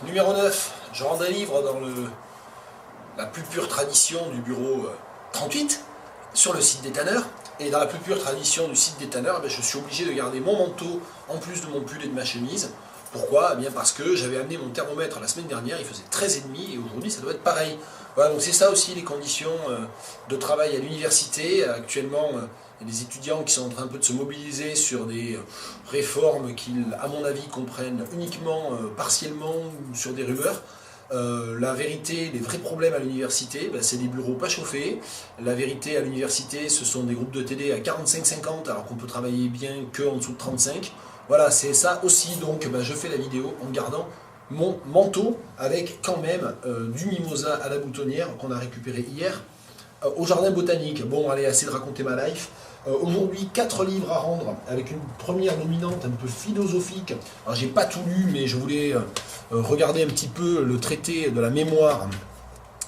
Numéro 9, je rends un livre dans la plus pure tradition du bureau 38, sur le site des tanneurs. Et dans la plus pure tradition du site des tanneurs, je suis obligé de garder mon manteau en plus de mon pull et de ma chemise. Pourquoi? Eh bien parce que j'avais amené mon thermomètre la semaine dernière, il faisait 13,5 et aujourd'hui ça doit être pareil. Voilà, donc c'est ça aussi les conditions de travail à l'université. Actuellement, il y a des étudiants qui sont en train un peu de se mobiliser sur des réformes qu'ils, à mon avis, comprennent uniquement partiellement ou sur des rumeurs. La vérité, les vrais problèmes à l'université, c'est des bureaux pas chauffés. La vérité à l'université, ce sont des groupes de TD à 45-50 alors qu'on peut travailler bien qu'en dessous de 35. Voilà, c'est ça aussi, donc je fais la vidéo en gardant mon manteau avec quand même du mimosa à la boutonnière qu'on a récupéré hier au jardin botanique. Bon, allez, assez de raconter ma life. Aujourd'hui, 4 livres à rendre avec une première dominante un peu philosophique. Alors, j'ai pas tout lu, mais je voulais regarder un petit peu le traité de la mémoire,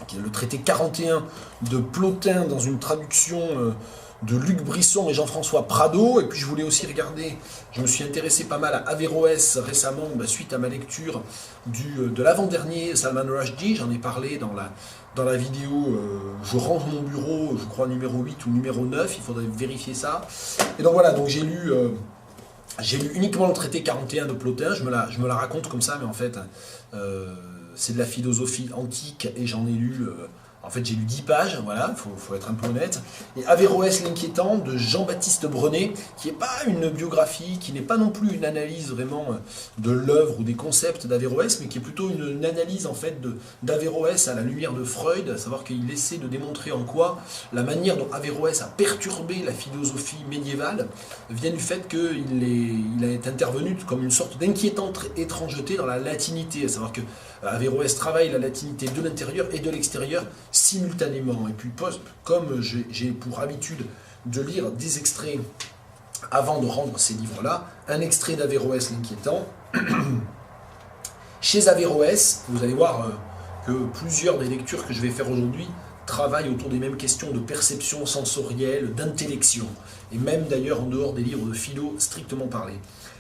qui est le traité 41 de Plotin dans une traduction de Luc Brisson et Jean-François Prado. Et puis je voulais aussi regarder, je me suis intéressé pas mal à Averroès récemment, suite à ma lecture de l'avant-dernier Salman Rushdie. J'en ai parlé dans la vidéo je range mon bureau, je crois numéro 8 ou numéro 9, il faudrait vérifier ça. Et donc voilà, donc j'ai lu uniquement le traité 41 de Plotin, je me la raconte comme ça, mais en fait c'est de la philosophie antique et j'en ai lu... En fait, j'ai lu 10 pages, voilà, faut être un peu honnête. Et Averroès l'inquiétant de Jean-Baptiste Brenet, qui n'est pas une biographie, qui n'est pas non plus une analyse vraiment de l'œuvre ou des concepts d'Averroès, mais qui est plutôt une analyse en fait d'Averroès à la lumière de Freud, à savoir qu'il essaie de démontrer en quoi la manière dont Averroès a perturbé la philosophie médiévale vient du fait qu'il est intervenu comme une sorte d'inquiétante étrangeté dans la latinité, à savoir que Averroès travaille la latinité de l'intérieur et de l'extérieur simultanément. Et puis, comme j'ai pour habitude de lire des extraits avant de rendre ces livres-là, un extrait d'Averroès l'inquiétant. Chez Averroès, vous allez voir que plusieurs des lectures que je vais faire aujourd'hui travaillent autour des mêmes questions de perception sensorielle, d'intellection, et même d'ailleurs en dehors des livres de philo strictement parlé.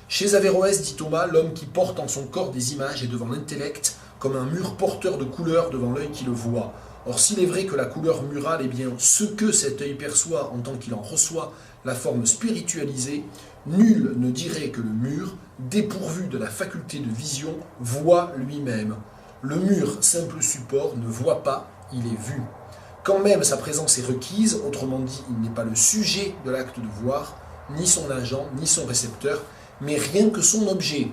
Chez Averroès, dit Thomas, l'homme qui porte en son corps des images est devant l'intellect comme un mur porteur de couleurs devant l'œil qui le voit. Or, s'il est vrai que la couleur murale est bien ce que cet œil perçoit en tant qu'il en reçoit la forme spiritualisée, nul ne dirait que le mur, dépourvu de la faculté de vision, voit lui-même. Le mur, simple support, ne voit pas, il est vu. Quand même sa présence est requise, autrement dit, il n'est pas le sujet de l'acte de voir, ni son agent, ni son récepteur, mais rien que son objet.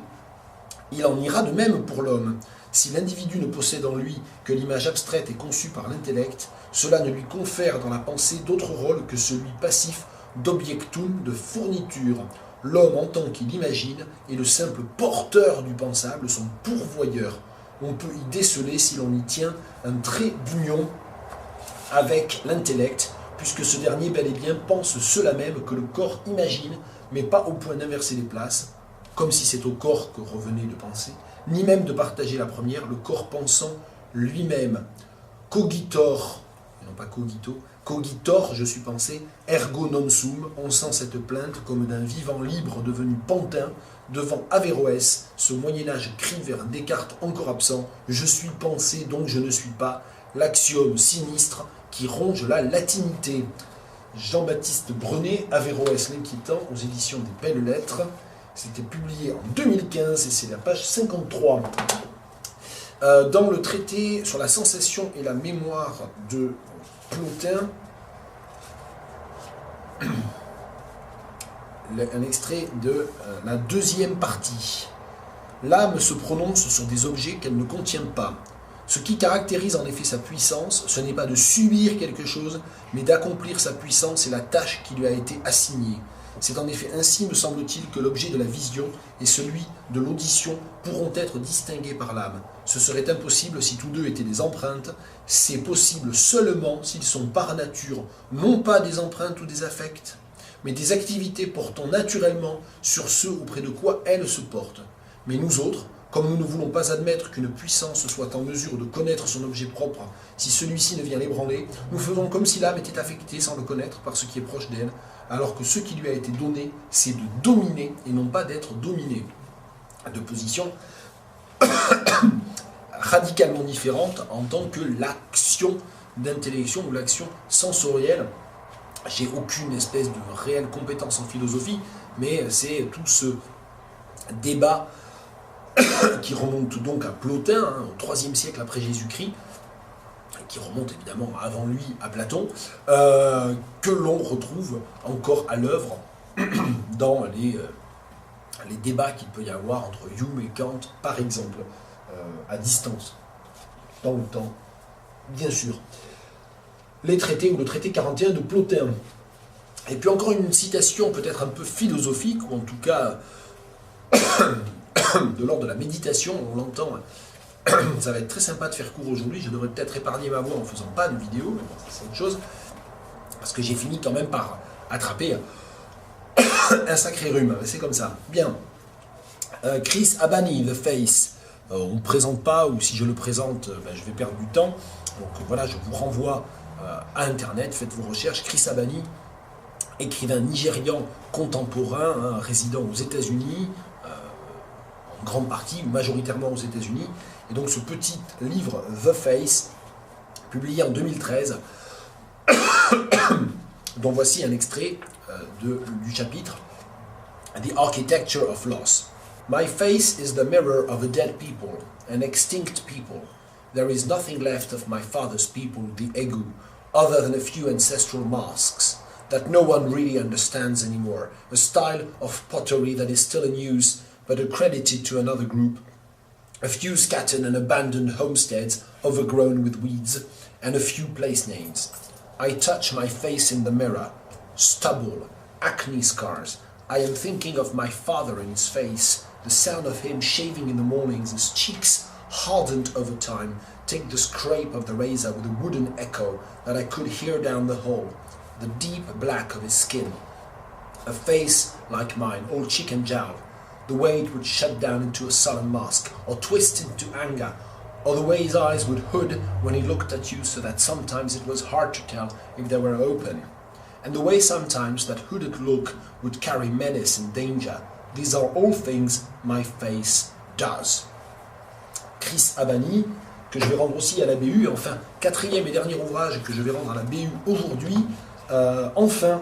Il en ira de même pour l'homme. Si l'individu ne possède en lui que l'image abstraite et conçue par l'intellect, cela ne lui confère dans la pensée d'autre rôle que celui passif d'objectum, de fourniture. L'homme, en tant qu'il imagine, est le simple porteur du pensable, son pourvoyeur. On peut y déceler, si l'on y tient, un trait d'union avec l'intellect, puisque ce dernier bel et bien pense cela même que le corps imagine, mais pas au point d'inverser les places, comme si c'est au corps que revenait de penser, ni même de partager la première, le corps pensant lui-même. Cogitor, non pas cogito, cogitor, je suis pensé, ergo non sum, on sent cette plainte comme d'un vivant libre devenu pantin, devant Averroès, ce Moyen-Âge crie vers Descartes encore absent, je suis pensé donc je ne suis pas, l'axiome sinistre qui ronge la latinité. Jean-Baptiste Brenet, Averroès l'inquiétant, aux éditions des Belles Lettres. C'était publié en 2015 et c'est la page 53. Dans le traité sur la sensation et la mémoire de Plotin, un extrait de la deuxième partie. L'âme se prononce sur des objets qu'elle ne contient pas. Ce qui caractérise en effet sa puissance, ce n'est pas de subir quelque chose, mais d'accomplir sa puissance et la tâche qui lui a été assignée. C'est en effet ainsi, me semble-t-il, que l'objet de la vision et celui de l'audition pourront être distingués par l'âme. Ce serait impossible si tous deux étaient des empreintes. C'est possible seulement s'ils sont par nature, non pas des empreintes ou des affects, mais des activités portant naturellement sur ceux auprès de quoi elles se portent. Mais nous autres, comme nous ne voulons pas admettre qu'une puissance soit en mesure de connaître son objet propre, si celui-ci ne vient l'ébranler, nous faisons comme si l'âme était affectée sans le connaître par ce qui est proche d'elle, alors que ce qui lui a été donné, c'est de dominer et non pas d'être dominé. De position radicalement différente en tant que l'action d'intellection ou l'action sensorielle. J'ai aucune espèce de réelle compétence en philosophie, mais c'est tout ce débat qui remonte donc à Plotin, au IIIe siècle après Jésus-Christ, qui remonte évidemment avant lui à Platon, que l'on retrouve encore à l'œuvre dans les débats qu'il peut y avoir entre Hume et Kant, par exemple, à distance, dans le temps, bien sûr. Les traités ou le traité 41 de Plotin. Et puis encore une citation peut-être un peu philosophique, ou en tout cas de l'ordre de la méditation, on l'entend. Ça va être très sympa de faire court aujourd'hui, je devrais peut-être épargner ma voix en faisant pas de vidéo, mais bon, c'est autre chose, parce que j'ai fini quand même par attraper un sacré rhume, c'est comme ça. Bien. Chris Abani, The Face. On ne me présente pas, ou si je le présente, je vais perdre du temps. Donc voilà, je vous renvoie à Internet, faites vos recherches. Chris Abani, écrivain nigérian contemporain, résident aux États-Unis, en grande partie, ou majoritairement aux États-Unis. Et donc ce petit livre, The Face, publié en 2013, dont voici un extrait du chapitre The Architecture of Loss. My face is the mirror of a dead people, an extinct people. There is nothing left of my father's people, the Egu, other than a few ancestral masks that no one really understands anymore, a style of pottery that is still in use but accredited to another group, a few scattered and abandoned homesteads overgrown with weeds, and a few place names. I touch my face in the mirror, stubble, acne scars. I am thinking of my father and his face, the sound of him shaving in the mornings, his cheeks hardened over time, take the scrape of the razor with a wooden echo that I could hear down the hall, the deep black of his skin. A face like mine, all cheek and jowl, the way it would shut down into a sullen mask, or twist into anger, or the way his eyes would hood when he looked at you so that sometimes it was hard to tell if they were open, and the way sometimes that hooded look would carry menace and danger. These are all things my face does. Chris Abani, que je vais rendre aussi à la BU, enfin, quatrième et dernier ouvrage que je vais rendre à la BU aujourd'hui. Enfin,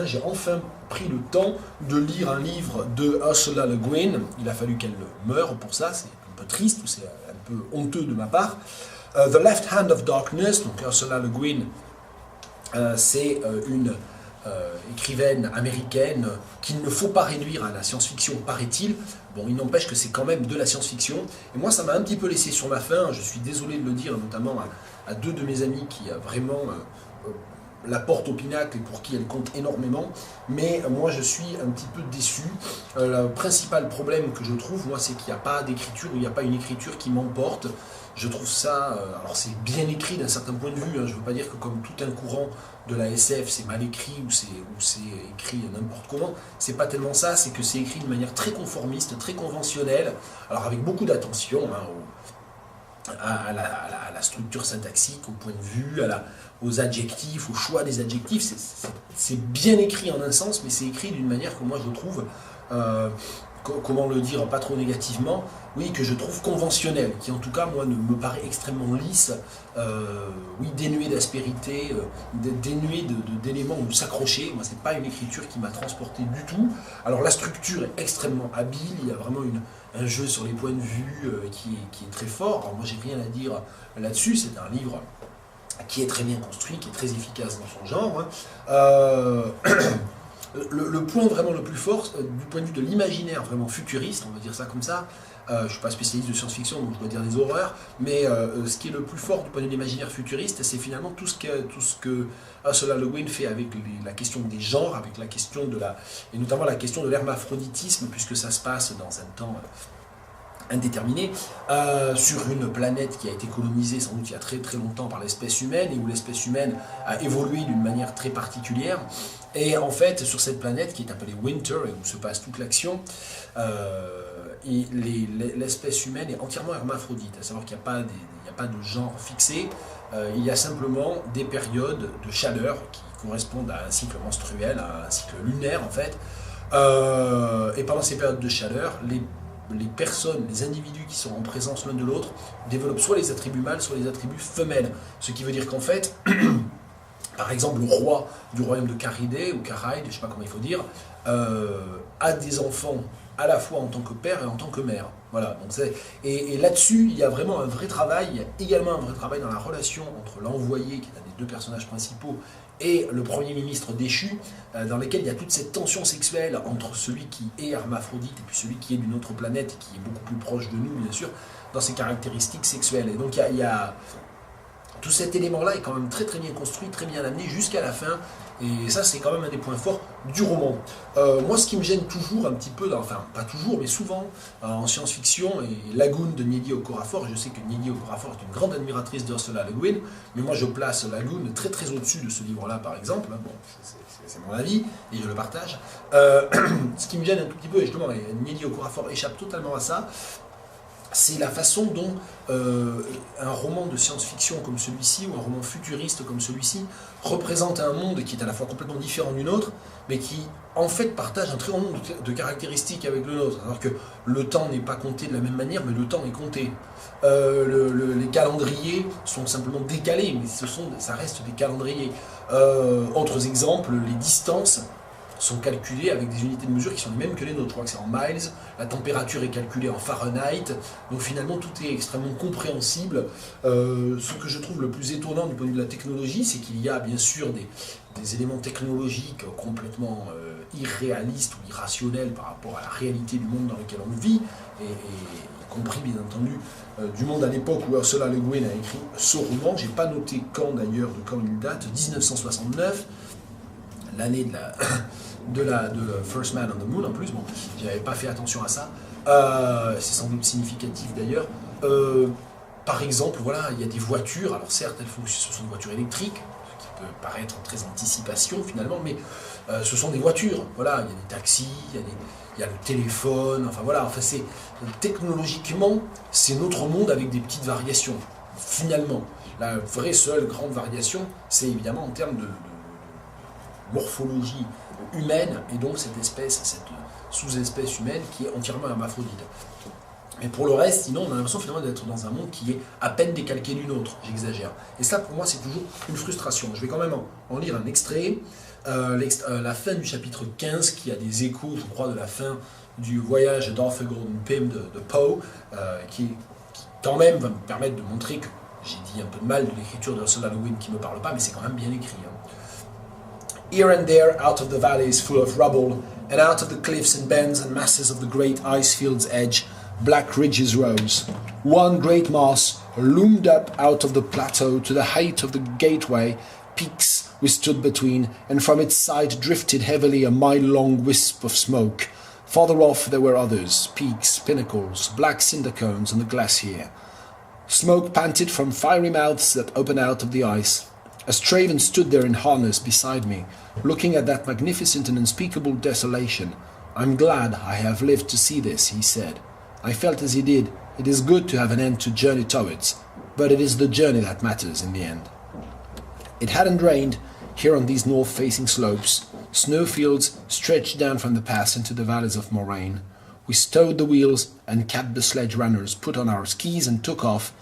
j'ai enfin pris le temps de lire un livre de Ursula Le Guin. Il a fallu qu'elle meure pour ça, c'est un peu triste, ou c'est un peu honteux de ma part. The Left Hand of Darkness, donc Ursula Le Guin, c'est une écrivaine américaine qu'il ne faut pas réduire à la science-fiction, paraît-il. Bon, il n'empêche que c'est quand même de la science-fiction. Et moi, ça m'a un petit peu laissé sur ma faim. Je suis désolé de le dire, notamment à deux de mes amis qui vraiment la portent au pinacle et pour qui elle compte énormément. Mais moi, je suis un petit peu déçu. Le principal problème que je trouve, moi, c'est qu'il n'y a pas d'écriture, il n'y a pas une écriture qui m'emporte. Je trouve ça, alors c'est bien écrit d'un certain point de vue, je ne veux pas dire que comme tout un courant de la SF c'est mal écrit ou c'est écrit n'importe comment, c'est pas tellement ça, c'est que c'est écrit de manière très conformiste, très conventionnelle, alors avec beaucoup d'attention à la structure syntaxique, au point de vue, aux adjectifs, au choix des adjectifs, c'est bien écrit en un sens, mais c'est écrit d'une manière que moi je trouve... comment le dire, pas trop négativement, oui, que je trouve conventionnel, qui en tout cas, moi, me paraît extrêmement lisse, oui, dénué d'aspérité, dénué d'éléments où s'accrocher. Moi, c'est pas une écriture qui m'a transporté du tout. Alors, la structure est extrêmement habile, il y a vraiment un jeu sur les points de vue qui est très fort. Alors, moi, j'ai rien à dire là-dessus, c'est un livre qui est très bien construit, qui est très efficace dans son genre. Le point vraiment le plus fort, du point de vue de l'imaginaire vraiment futuriste, on va dire ça comme ça, je ne suis pas spécialiste de science-fiction, donc je dois dire des horreurs, mais ce qui est le plus fort du point de vue de l'imaginaire futuriste, c'est finalement tout ce que Ursula Le Guin fait avec la question des genres, avec la question et notamment la question de l'hermaphroditisme, puisque ça se passe dans un temps indéterminé, sur une planète qui a été colonisée sans doute il y a très très longtemps par l'espèce humaine, et où l'espèce humaine a évolué d'une manière très particulière. Et en fait, sur cette planète qui est appelée Winter, et où se passe toute l'action, l'espèce humaine est entièrement hermaphrodite, à savoir qu'il n'y a pas de genre fixé, il y a simplement des périodes de chaleur qui correspondent à un cycle menstruel, à un cycle lunaire en fait, et pendant ces périodes de chaleur, les personnes, les individus qui sont en présence l'un de l'autre développent soit les attributs mâles, soit les attributs femelles. Ce qui veut dire qu'en fait, par exemple, le roi du royaume de Caridé, ou Caraïde, je ne sais pas comment il faut dire, a des enfants à la fois en tant que père et en tant que mère. Voilà, donc et là-dessus, il y a vraiment un vrai travail. Il y a également un vrai travail dans la relation entre l'envoyé, qui est un des deux personnages principaux, et le premier ministre déchu, dans lequel il y a toute cette tension sexuelle entre celui qui est hermaphrodite et puis celui qui est d'une autre planète, et qui est beaucoup plus proche de nous, bien sûr, dans ses caractéristiques sexuelles. Et donc il y a tout cet élément-là est quand même très très bien construit, très bien amené jusqu'à la fin. Et ça, c'est quand même un des points forts du roman. Moi, ce qui me gêne toujours un petit peu, enfin pas toujours, mais souvent, en science-fiction, et Lagoon de Nnedi Okorafor, je sais que Nnedi Okorafor est une grande admiratrice d'Ursula Le Guin, mais moi je place Lagoon très très au-dessus de ce livre-là, par exemple. Bon, c'est mon avis, et je le partage. Ce qui me gêne un tout petit peu, et justement, Nnedi Okorafor échappe totalement à ça, c'est la façon dont un roman de science-fiction comme celui-ci, ou un roman futuriste comme celui-ci, représente un monde qui est à la fois complètement différent du nôtre, mais qui en fait partage un très grand nombre de caractéristiques avec le nôtre. Alors que le temps n'est pas compté de la même manière, mais le temps est compté. Les calendriers sont simplement décalés, mais ça reste des calendriers. Autres exemples, les distances sont calculées avec des unités de mesure qui sont les mêmes que les nôtres. Je crois que c'est en miles, la température est calculée en Fahrenheit, donc finalement tout est extrêmement compréhensible. Ce que je trouve le plus étonnant du point de vue de la technologie, c'est qu'il y a bien sûr des éléments technologiques complètement irréalistes ou irrationnels par rapport à la réalité du monde dans lequel on vit, et y compris bien entendu du monde à l'époque où Ursula Le Guin a écrit ce roman. J'ai pas noté quand d'ailleurs, de quand il date, 1969, l'année de First Man on the Moon en plus. Bon, j'avais pas fait attention à ça. C'est sans doute significatif d'ailleurs. Par exemple, voilà, il y a des voitures. Alors certes, ce sont des voitures électriques, ce qui peut paraître très anticipation finalement, mais ce sont des voitures. Voilà, il y a des taxis, il y a le téléphone. Enfin voilà, enfin technologiquement, c'est notre monde avec des petites variations. Finalement, la vraie seule grande variation, c'est évidemment en termes de morphologie humaine, et donc cette sous-espèce humaine qui est entièrement hermaphrodite. Mais pour le reste, sinon, on a l'impression finalement d'être dans un monde qui est à peine décalqué du nôtre. J'exagère. Et ça, pour moi, c'est toujours une frustration. Je vais quand même en lire un extrait. La fin du chapitre 15, qui a des échos, je crois, de la fin du voyage d'Arthur Gordon Pym de Poe, qui quand même va me permettre de montrer que j'ai dit un peu de mal de l'écriture d'Ursula Le Guin qui ne me parle pas, mais c'est quand même bien écrit. Here and there, out of the valleys full of rubble, and out of the cliffs and bends and masses of the great ice field's edge, black ridges rose. One great mass loomed up out of the plateau to the height of the gateway, peaks we stood between, and from its side drifted heavily a mile-long wisp of smoke. Farther off there were others, peaks, pinnacles, black cinder cones, and the glacier. Smoke panted from fiery mouths that opened out of the ice. A Straven stood there in harness beside me, looking at that magnificent and unspeakable desolation. "I'm glad I have lived to see this," he said. I felt as he did. It is good to have an end to journey towards, but it is the journey that matters in the end. It hadn't rained here on these north-facing slopes. Snowfields stretched down from the pass into the valleys of moraine. We stowed the wheels and capped the sledge runners, put on our skis and took off,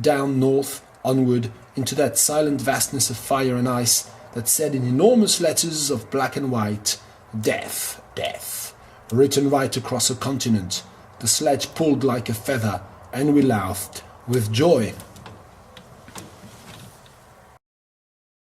down north, onward, into that silent vastness of fire and ice that said in enormous letters of black and white, "Death, death," written right across a continent. The sledge pulled like a feather, and we laughed with joy.